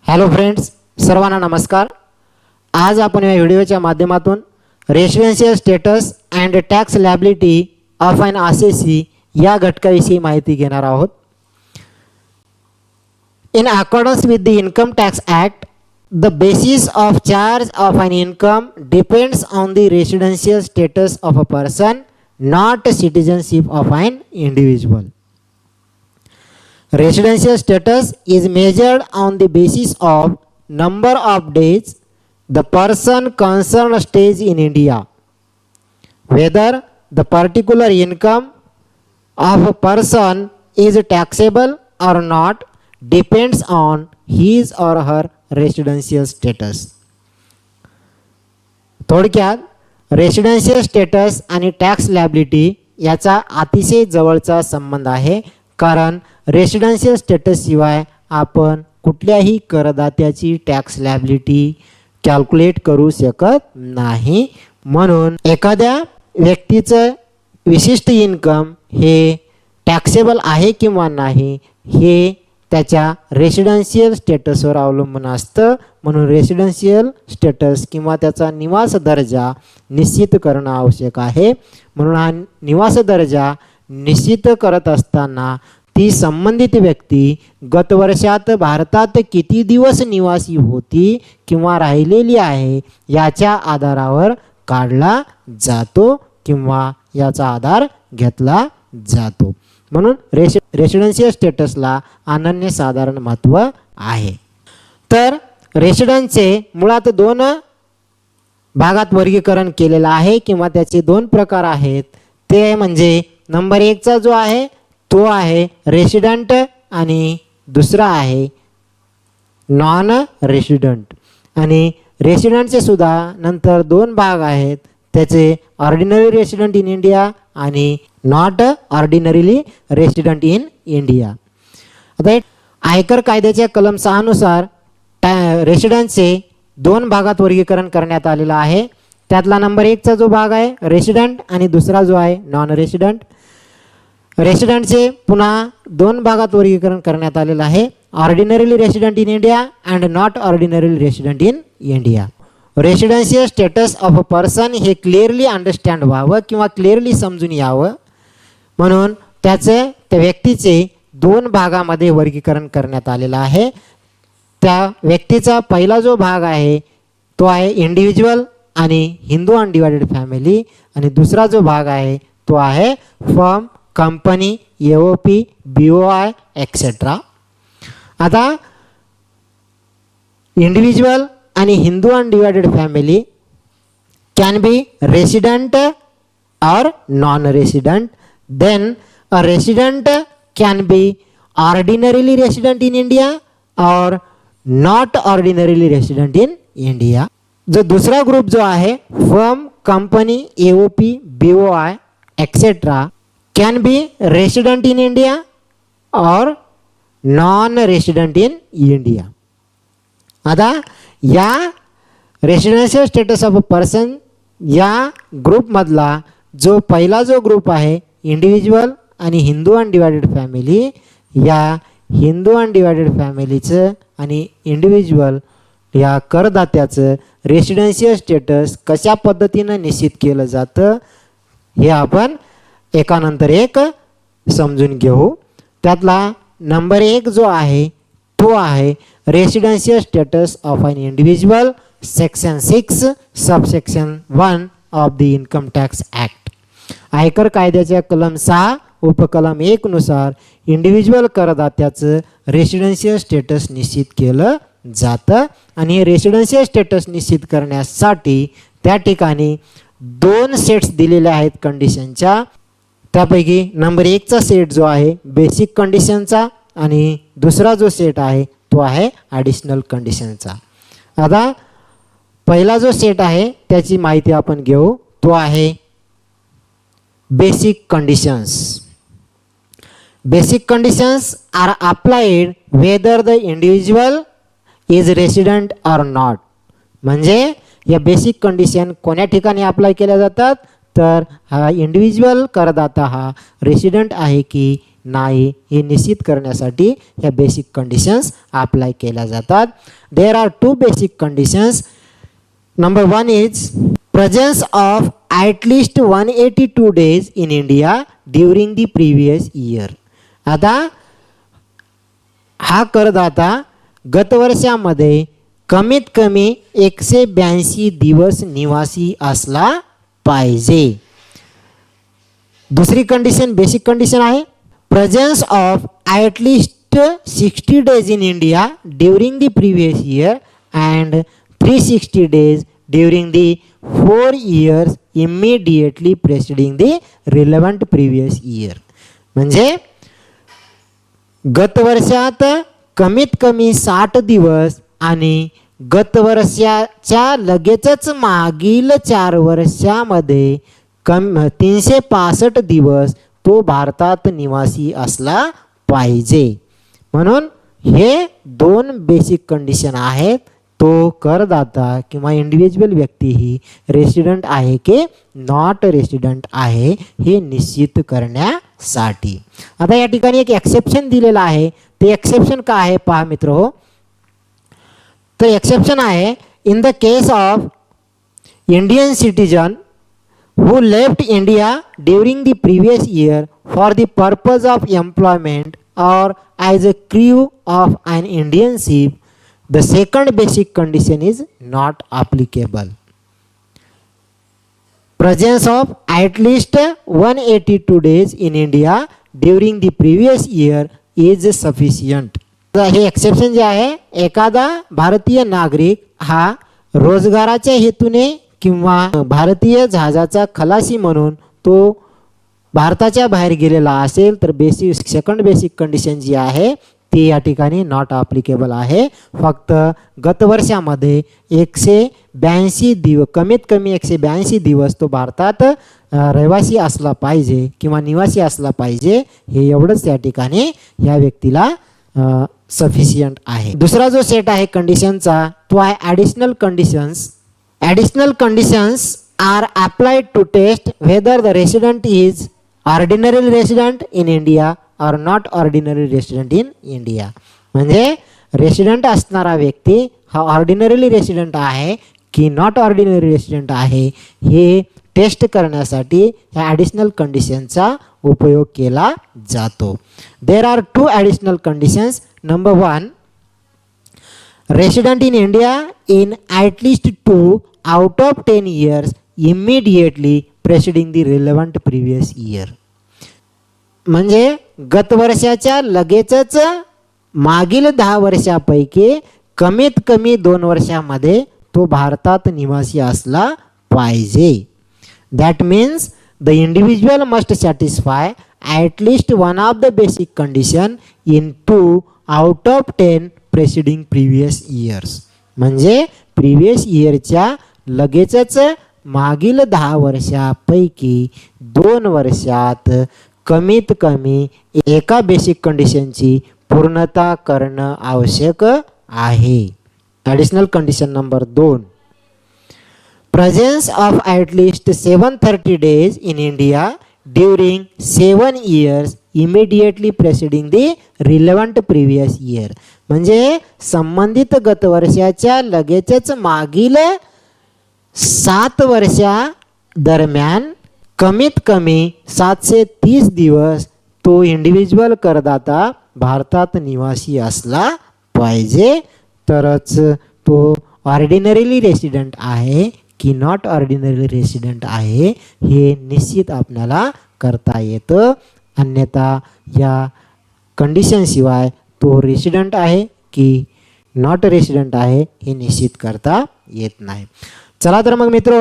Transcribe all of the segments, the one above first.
Hello friends, सर्वांना नमस्कार। आज आपण या व्हिडिओच्या माध्यमातून residential status and tax liability of an assessee या घटकाविषयी माहिती घेणार आहोत। In accordance with the income tax act, the basis of charge of an income depends on the residential status of a person, not citizenship of an individual. Residential status is measured on the basis of number of days the person concerned stays in India. Whether the particular income of a person is taxable or not depends on his or her residential status. थोडक्यात residential status आणि tax liability याचा अतिशय जवळचा संबंध आहे, कारण residential status शिवाय आपण कुठल्याही करदात्याची टॅक्स लायबिलिटी कॅल्क्युलेट करू शकत नाही. म्हणून एखाद्या व्यक्तीचं विशिष्ट इन्कम हे टॅक्सेबल आहे किंवा नाही हे त्याच्या रेसिडेन्शियल स्टेटसवर अवलंबून असतं. म्हणून रेसिडेन्शियल स्टेटस किंवा त्याचा निवास दर्जा निश्चित करणं आवश्यक आहे. म्हणून हा निवास दर्जा निश्चित करत असताना ती संबंधित व्यक्ती गत वर्षात भारतात किती दिवस निवासी होती किंवा राहिलेली आहे याच्या आधारावर काढला जातो किंवा याचा आधार घेतला जातो. म्हणून रेसिडेन्शियल स्टेटसला अनन्यसाधारण महत्त्व आहे. तर रेसिडेन्सचे मुळात दोन भागात वर्गीकरण केलेलं आहे किंवा त्याचे दोन प्रकार आहेत. ते म्हणजे नंबर 1चा जो आहे तो आहे रेसिडेंट आणि दुसरा आहे नॉन रेसिडेंट. आणि रेसिडेंटचे सुद्धा नंतर दोन भाग आहेत, त्याचे ऑर्डिनरी रेसिडेंट इन इंडिया आणि not ordinarily resident in India. आता आयकर कायद्याच्या कलम 6 नुसार रेसिडेंटचे दोन भागात वर्गीकरण करण्यात आलेलं आहे. त्यातला नंबर 1चा जो भाग आहे रेसिडेंट आणि दुसरा जो आहे नॉन रेसिडेंट. रेसिडेंटचे पुन्हा दोन भागात वर्गीकरण करण्यात आलेलं आहे, ordinarily resident in India and not ordinarily resident in India. Residential status of a person हे क्लिअरली अंडरस्टँड व्हावं किंवा क्लिअरली समजून यावं म्हणून त्या व्यक्तीचे दोन भागामध्ये वर्गीकरण करण्यात आलेलं आहे. त्या व्यक्तीचा पहिला जो भाग आहे तो आहे इंडिव्हिज्युअल आणि हिंदू अनडिवायडेड फॅमिली, आणि दुसरा जो भाग आहे तो आहे firm, company, AOP, BOI etcetera. आता इंडिव्हिज्युअल आणि Hindu undivided family can be resident or non resident. Then a resident can be ordinarily resident in India or not ordinarily resident in India. जो दुसरा ग्रुप जो आहे firm, company, AOP, BOI etcetera can be resident in India or non-resident in India. आता या residential status of a person या ग्रुपमधला जो पहिला जो ग्रुप आहे इंडिव्हिज्युअल आणि हिंदू अनडिवायडेड फॅमिली, या हिंदू अनडिवायडेड फॅमिलीचं आणि इंडिव्हिज्युअल या करदात्याचं रेसिडेन्शियल स्टेटस कशा पद्धतीनं निश्चित केलं जातं हे आपण एकानंतर एक समजून घेऊ. त्यातला नंबर 1 जो आहे तो आहे residential status of an individual, section 6 subsection 1 of the income tax act. आयकर कायद्याच्या कलम 6 उपकलम 1 नुसार इंडिव्हिज्युअल करदात्याचं रेसिडेन्शियल स्टेटस निश्चित केलं जातं. आणि रेसिडेन्शियल स्टेटस निश्चित करण्यासाठी त्या ठिकाणी दोन सेट्स दिलेले आहेत कंडिशनच्या. त्यापैकी नंबर 1चा सेट जो आहे बेसिक कंडिशनचा आणि दुसरा जो सेट आहे तो आहे ॲडिशनल कंडिशनचा. आता पहिला जो सेट आहे त्याची माहिती आपण घेऊ. तो आहे basic conditions. Basic conditions are applied whether the individual is resident or not. म्हणजे या बेसिक कंडिशन कोण्या ठिकाणी अप्लाय केल्या जातात तर हा इंडिव्हिज्युअल करदाता हा रेसिडेंट आहे की नाही हे निश्चित करण्यासाठी ह्या बेसिक कंडिशन्स अप्लाय केल्या जातात. There are two basic conditions. Number 1 is presence of at least 182 days in India during the previous year. आता हा करदाता गत वर्षामध्ये कमीत कमी 182 दिवस निवासी असला पाहिजे. दुसरी कंडिशन बेसिक कंडिशन आहे presence of at least 60 days in India during the previous year and 360 days during the 4 years immediately preceding the relevant previous year. म्हणजे गत वर्षात कमीत कमी 60 दिवस आणि गत वर्षाच्या लगेचच मागील 4 वर्षामध्ये 365 दिवस तो भारतात निवासी असला पाहिजे. म्हणून हे 2 बेसिक कंडिशन आहेत. तो करदाता किंवा इंडिव्हिज्युअल व्यक्ती ही रेसिडेंट आहे की नॉट रेसिडेंट आहे हे निश्चित करण्यासाठी. आता या ठिकाणी एक एक्सेप्शन दिलेला आहे. ते एक्सेप्शन काय आहे पहा मित्रहो. तर एक्सेप्शन आहे in the case of Indian citizen who left India during the previous year for the purpose of employment or as a crew of an Indian ship, the second basic condition is not applicable. Presence of at least 182 days in India during the previous year is sufficient. हे exception जे आहे एखादा भारतीय नागरिक हा रोजगाराच्या हेतूने किंवा भारतीय जहाजाचा खलासी म्हणून तो भारताच्या बाहेर गेलेला असेल तर सेकंड बेसिक कंडिशन जी आहे ती या ठिकाणी नॉट ॲप्लिकेबल आहे. फक्त गत वर्षामध्ये 182 दिवस कमीत कमी 182 दिवस तो भारतात रहिवासी असला पाहिजे किंवा निवासी असला पाहिजे हे एवढंच या ठिकाणी या व्यक्तीला सफिशियंट आहे. दुसरा जो सेट आहे कंडिशनचा तो आहे additional conditions. Additional conditions are applied to test whether the resident is ordinary resident in India or not ordinary resident in India. म्हणजे रेसिडेंट असणारा व्यक्ती हा ऑर्डिनरीली रेसिडेंट आहे की नॉट ऑर्डिनरी रेसिडेंट आहे हे टेस्ट करण्यासाठी ह्या ॲडिशनल कंडिशनचा उपयोग केला जातो. There are 2 additional conditions. Number 1 resident in India in at least 2 out of 10 years immediately preceding the relevant previous year. म्हणजे गत वर्षाच्या लगेचच मागील 10 वर्षापैकी कमीत कमी 2 वर्षामध्ये तो भारतात निवासी असला पाहिजे. That means the individual must satisfy at least one of the basic condition in 2 out of 10 presiding previous years. म्हणजे प्रिव्हियस इयरच्या लगेचच मागील 10 वर्षापैकी 2 वर्षात कमीत कमी एका बेसिक कंडिशनची पूर्णता करणं आवश्यक आहे. Additional condition number 2 presence of at least 730 days in India during 7 years immediately preceding the relevant previous year. म्हणजे संबंधित गत वर्षाच्या लगेचच मागील 7 वर्षा दरम्यान कमीत कमी 730 दिवस तो इंडिव्हिज्युअल करदाता भारतात निवासी असला पाहिजे तरच तो ऑर्डिनरीली रेसिडेंट आहे की नॉट ऑर्डिनरी रेसिडेंट आहे हे निश्चित आपल्याला करता येतं. अन्यथा या कंडिशनशिवाय तो रेसिडेंट आहे की नॉट रेसिडेंट आहे हे निश्चित करता येत नाही. चला तर मग मित्रो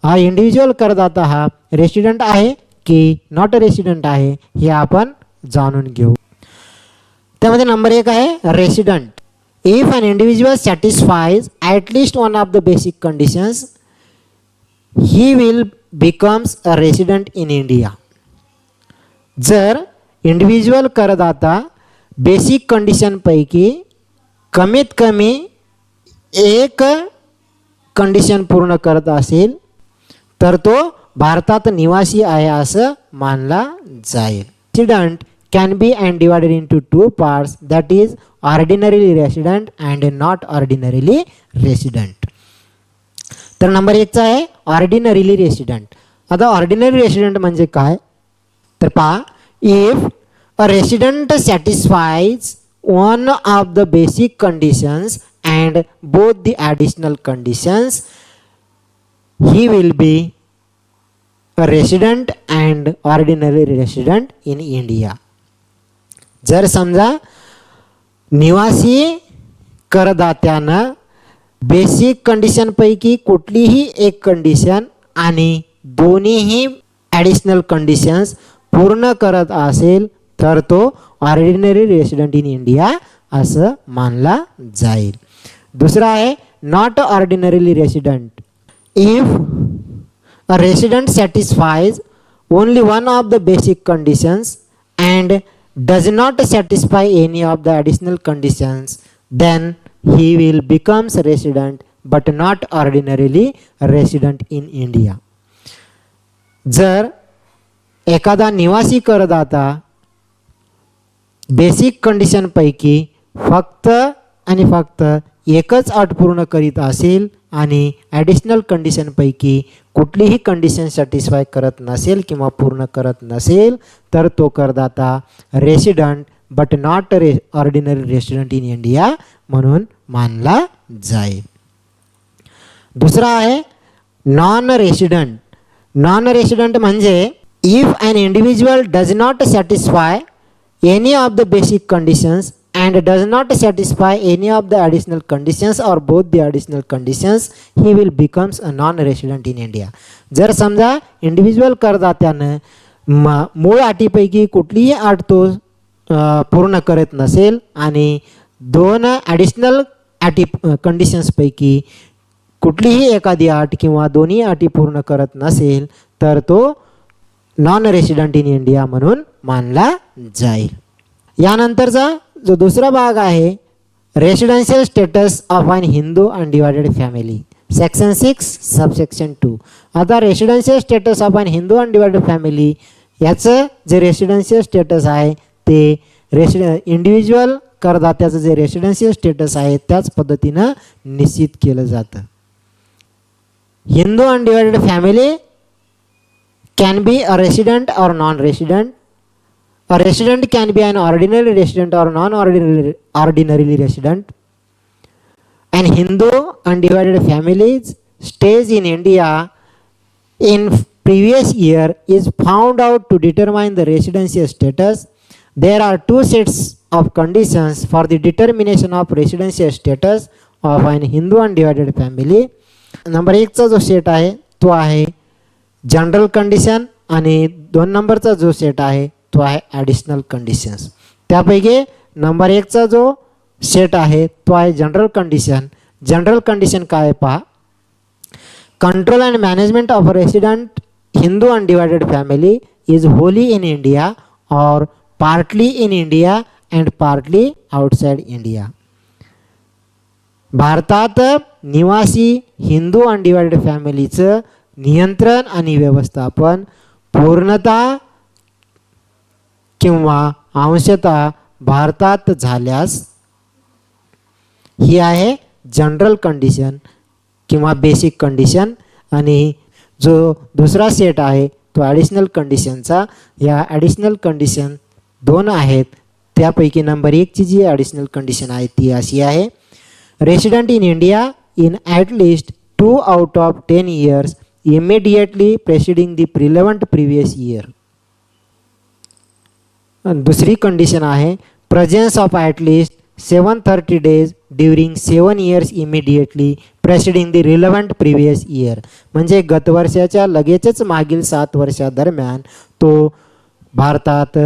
हा इंडिव्हिज्युअल करदाता हा रेसिडेंट आहे की नॉट रेसिडेंट आहे हे आपण जाणून घेऊ. त्यामध्ये नंबर 1 आहे resident. If an individual satisfies at least one of the basic conditions he will becomes a resident in India. जर इंडिव्हिज्युअल करदाता बेसिक कंडिशनपैकी कमीत कमी एक कंडिशन पूर्ण करत असेल तर तो भारतात निवासी आहे असं मानला जाईल. Resident can be and divided into two parts, that is ordinarily resident and not ordinarily resident. तर नंबर 1 चा आहे ऑर्डिनरीली रेसिडेंट. आता ऑर्डिनरी रेसिडेंट म्हणजे काय तर पहा, if a resident satisfies one of the basic conditions and both the additional conditions, he will be a resident and ordinary resident in India. जर समजा निवासी करदात्यानं बेसिक कंडिशन पैकी कुठलीही एक कंडिशन आणि दोन्हीही ॲडिशनल कंडिशन्स पूर्ण करत असेल तर तो ऑर्डिनरी रेसिडेंट इन इंडिया असं मानला जाईल. दुसरा आहे not ordinarily resident. If a resident satisfies only one of the basic conditions and does not satisfy any of the additional conditions, then he will becomes resident but not ordinarily resident in India. जर एखादा निवासी करदाता basic condition पैकी फक्त आणि फक्त एकच अट पूर्ण करीत असेल आणि ॲडिशनल कंडिशन पैकी कुठलीही कंडिशन सॅटिस्फाय करत नसेल किंवा पूर्ण करत नसेल तर तो करदाता resident but not ordinary resident in India म्हणून मानला जाईल. दुसरा आहे नॉन रेसिडेंट. नॉन रेसिडेंट म्हणजे if an individual does not satisfy any of the basic conditions and does not satisfy any of the additional conditions or both the additional conditions, he will becomes a non-resident in India. जर समजा individual करदात्यानं मूळ अटीपैकी कुठलीही अट तो पूर्ण करत नसेल आणि दोन ॲडिशनल अटी कंडिशन्सपैकी कुठलीही एखादी अट किंवा दोन्ही अटी पूर्ण करत नसेल तर तो नॉन रेसिडेंट इन इंडिया म्हणून मानला जाईल. यानंतरचा जो दुसरा भाग आहे residential status of an Hindu undivided family, section 6 subsection 2. आता residential status of an Hindu undivided family याचं जे रेसिडेन्शियल स्टेटस आहे ते इंडिव्हिज्युअल करदात्याचं जे रेसिडेन्शियल स्टेटस आहे त्याच पद्धतीनं निश्चित केलं जातं. Hindu undivided family can be a resident or non-resident. A resident can be an ordinary resident or non-ordinarily resident. An Hindu undivided family stays in India in previous year is found out to determine the residential status. There are two sets of conditions for the determination of residential status of an Hindu undivided family. Number 1 चा जो set आहे तो आहे general condition आणि 2 नंबरचा जो set आहे तो आहे ॲडिशनल कंडिशन्स. त्यापैकी नंबर 1 चा जो सेट आहे तो आहे जनरल कंडिशन. जनरल कंडिशन काय पहा, control and management of resident Hindu undivided family is wholly in India or partly in India and partly outside India. भारतात निवासी हिंदू अनडिवायडेड फॅमिलीचं नियंत्रण आणि व्यवस्थापन पूर्णतः किंवा अंशतः भारतात झाल्यास ही आहे जनरल कंडिशन किंवा बेसिक कंडिशन. आणि जो दुसरा सेट आहे तो ॲडिशनल कंडिशनचा. या ॲडिशनल कंडिशन 2 आहेत. त्यापैकी नंबर 1 ची जी ॲडिशनल कंडिशन आहे ती अशी आहे, resident in India in at least 2 out of 10 years immediately preceding the relevant previous year. दुसरी कंडिशन आहे presence of at least 730 days during 7 years immediately preceding the relevant previous year. म्हणजे गतवर्षाच्या लगेचच मागील 7 वर्षादरम्यान तो भारतात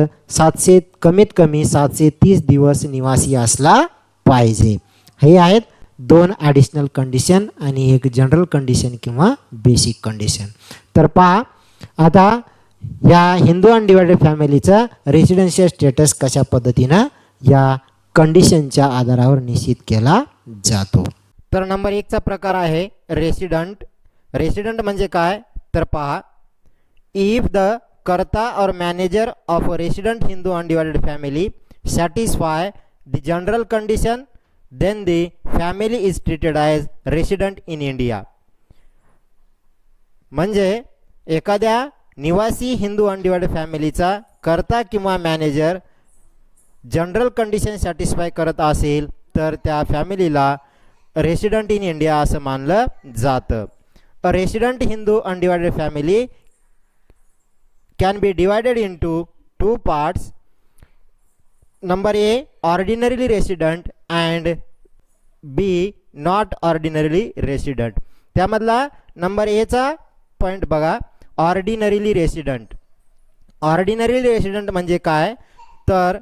कमीत कमी 730 दिवस निवासी असला पाहिजे. हे आहेत 2 ॲडिशनल कंडिशन आणि एक जनरल कंडिशन किंवा बेसिक कंडिशन. तर पहा आता या हिंदू अनडिवायडेड फॅमिलीचा रेसिडेन्शियल स्टेटस कशा पद्धतीनं या कंडिशनच्या आधारावर निश्चित केला जातो. तर नंबर 1 चा प्रकार आहे रेसिडेंट. रेसिडेंट म्हणजे काय तर पहा, इफ द कर्ता or manager of a resident Hindu undivided family satisfy the general condition, then the family is treated as resident in India. म्हणजे एखाद्या निवासी हिंदू अनडिवाइडेड फॅमिलीचा कर्ता किंवा मॅनेजर जनरल कंडिशन सॅटिस्फाय करत असेल तर त्या फॅमिलीला रेसिडेंट इन इंडिया असं मानलं जातं. A resident Hindu undivided family can be divided into 2 parts. Number A ordinarily resident and B not ordinarily resident. त्यामधला नंबर एचा पॉईंट बघा, ऑर्डिनरीली रेसिडेंट. ऑर्डिनरी रेसिडेंट म्हणजे काय तर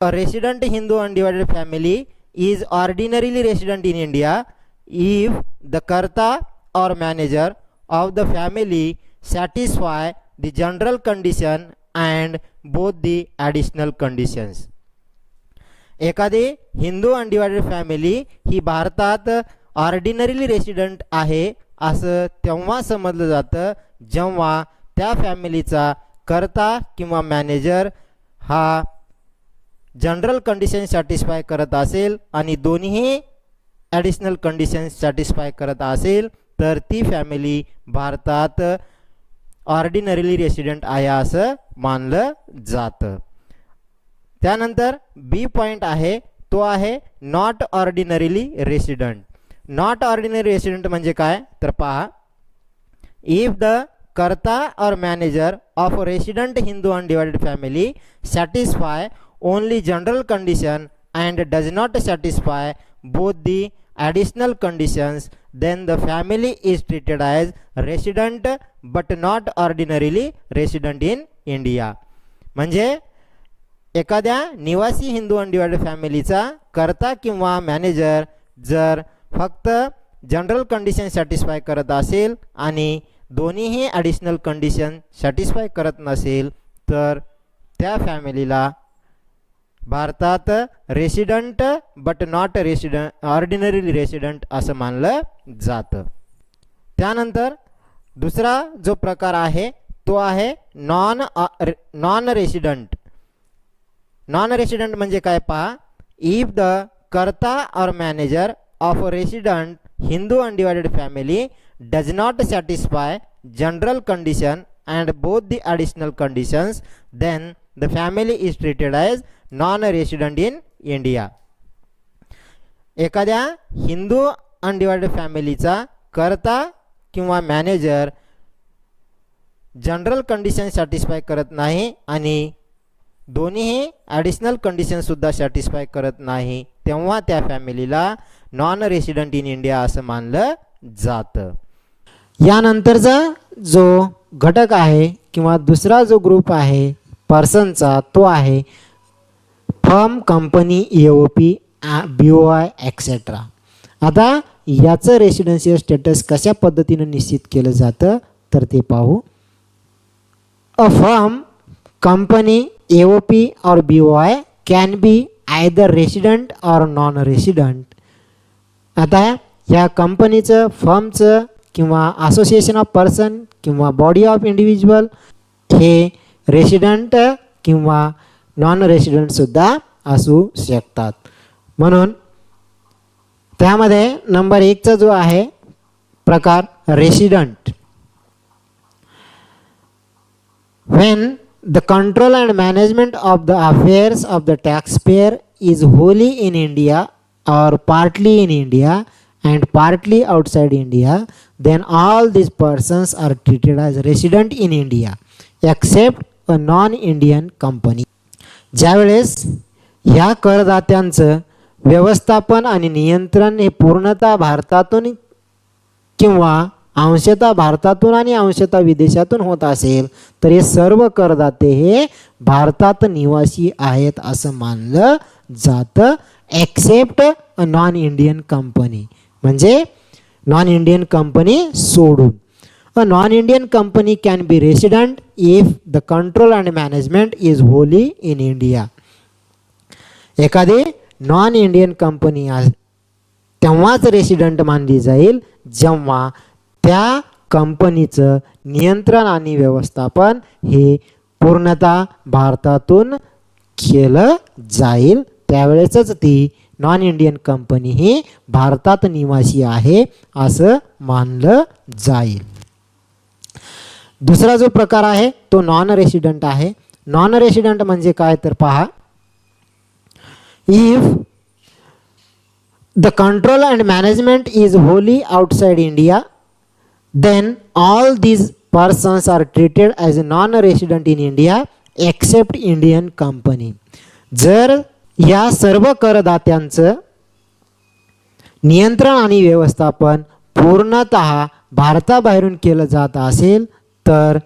a resident Hindu undivided family is ordinarily resident in India if the karta or manager of the family satisfy the general condition and both the additional conditions. एखादी Hindu undivided family ही भारतात ordinarily resident आहे असं तेव्हा समजलं जातं जेव्हा त्या फॅमिलीचा कर्ता किंवा मॅनेजर हा जनरल कंडिशन सॅटिस्फाय करत असेल आणि दोन्ही ॲडिशनल कंडिशन सॅटिस्फाय करत असेल तर ती फॅमिली भारतात ऑर्डिनरीली रेसिडेंट आहे असं मानलं जातं. त्यानंतर बी पॉईंट आहे तो आहे not ordinarily resident. Not ordinary resident म्हणजे काय तर पहा, if the karta or manager of resident Hindu undivided family satisfy only general condition and does not satisfy both the additional conditions then the family is treated as resident but not ordinarily resident in India. म्हणजे एखाद्या निवासी Hindu undivided फॅमिलीचा कर्ता किंवा manager जर फक्त general condition satisfy करत असेल आणि दोन्हीही ॲडिशनल कंडिशन सॅटिस्फाय करत नसेल तर त्या फॅमिलीला भारतात resident but not resident ordinary resident असं मानलं जातं. त्यानंतर दुसरा जो प्रकार आहे तो आहे नॉन रेसिडेंट. नॉन रेसिडेंट म्हणजे काय पहा, if the karta or manager of resident Hindu undivided family does not satisfy general condition and both the additional conditions then the family is treated as non resident in India. एखाद्या Hindu undivided फॅमिलीचा कर्ता किंवा manager general condition satisfy करत नाही आणि दोन्हीही additional कंडिशनसुद्धा satisfy करत नाही तेव्हा त्या फॅमिलीला नॉन रेसिडेंट इन इंडिया असं मानलं जातं. यानंतरचा जो घटक आहे किंवा दुसरा जो ग्रुप आहे पर्सनचा तो आहे firm, company, EOP, BOI etcetera. आता याचं रेसिडेन्शियल स्टेटस कशा पद्धतीनं निश्चित केलं जातं तर ते पाहू. A firm, company, EOP or BOI can be either resident or non resident. आता ह्या कंपनीचं, फर्मचं किंवा असोसिएशन ऑफ पर्सन किंवा बॉडी ऑफ इंडिव्हिज्युअल हे रेसिडेंट किंवा नॉन रेसिडेंटसुद्धा असू शकतात. म्हणून त्यामध्ये नंबर 1चा जो आहे प्रकार resident. When the control and management of the affairs of the taxpayer is wholly in India or partly in India and partly outside India, then all these persons are treated as resident in India except a non-Indian company. ज्यावेळेस ह्या करदात्यांचं व्यवस्थापन आणि नियंत्रण हे पूर्णतः भारतातून किंवा अंशतः भारतातून आणि अंशतः विदेशातून होत असेल तर हे सर्व करदाते हे भारतात निवासी आहेत असं मानलं जातं except a non Indian company. म्हणजे नॉन इंडियन कंपनी सोडून. A non Indian company can be resident if the control and management is wholly in India. एखादी नॉन इंडियन कंपनी तेव्हाच रेसिडेंट मानली जाईल जेव्हा त्या कंपनीचं नियंत्रण आणि व्यवस्थापन हे पूर्णतः भारतातून केलं जाईल त्यावेळेसच ती नॉन इंडियन कंपनी ही भारतात निवासी आहे असं मानलं जाईल. दुसरा जो प्रकार आहे तो नॉन रेसिडेंट आहे. नॉन रेसिडेंट म्हणजे काय तर पहा, if the control and management is Holy outside India then all these persons are treated as a non-resident in India except Indian company. जर या सर्व करदात्यांचं नियंत्रण आणि व्यवस्थापन पूर्णतः भारताबाहेरून केलं जात असेल तर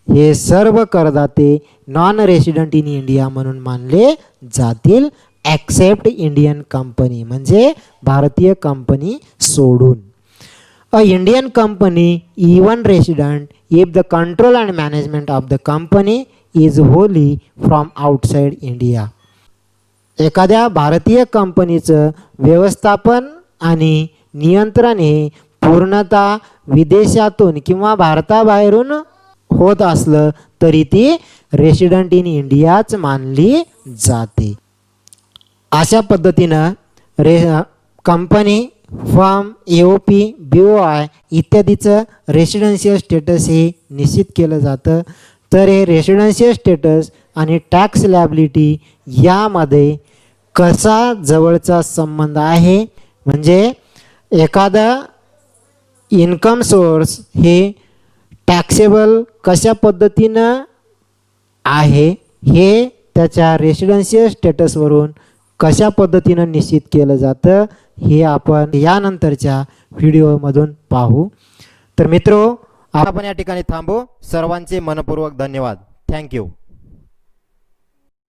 हे सर्व करदाते नॉन रेसिडेंट इन इंडिया म्हणून मानले जातील एक्सेप्ट इंडियन कंपनी म्हणजे भारतीय कंपनी सोडून. A Indian company even resident if the control and management of the company is wholly from outside India. एखाद्या भारतीय कंपनीचं व्यवस्थापन आणि नियंत्रण हे पूर्णतः विदेशातून किंवा भारताबाहेरून होत असलं तरी ती रेसिडेंट इन इंडियाच मानली जाते. अशा पद्धतीनं कंपनी फर्म AOP BOI इत्यादीचं रेसिडेन्शियल स्टेटस हे निश्चित केलं जातं. तर हे रेसिडेन्शियल स्टेटस आणि टॅक्स लॅबिलिटी यामध्ये कसा जवळचा संबंध आहे म्हणजे एखादा इन्कम सोर्स हे टॅक्सेबल कशा पद्धतीनं आहे हे त्याच्या रेसिडेन्शियल स्टेटसवरून कशा पद्धतीनं निश्चित केलं जातं हे आपण यानंतरच्या व्हिडिओमधून पाहू. तर मित्रो आपण या ठिकाणी थांबू. सर्वांचे मनपूर्वक धन्यवाद. थँक्यू.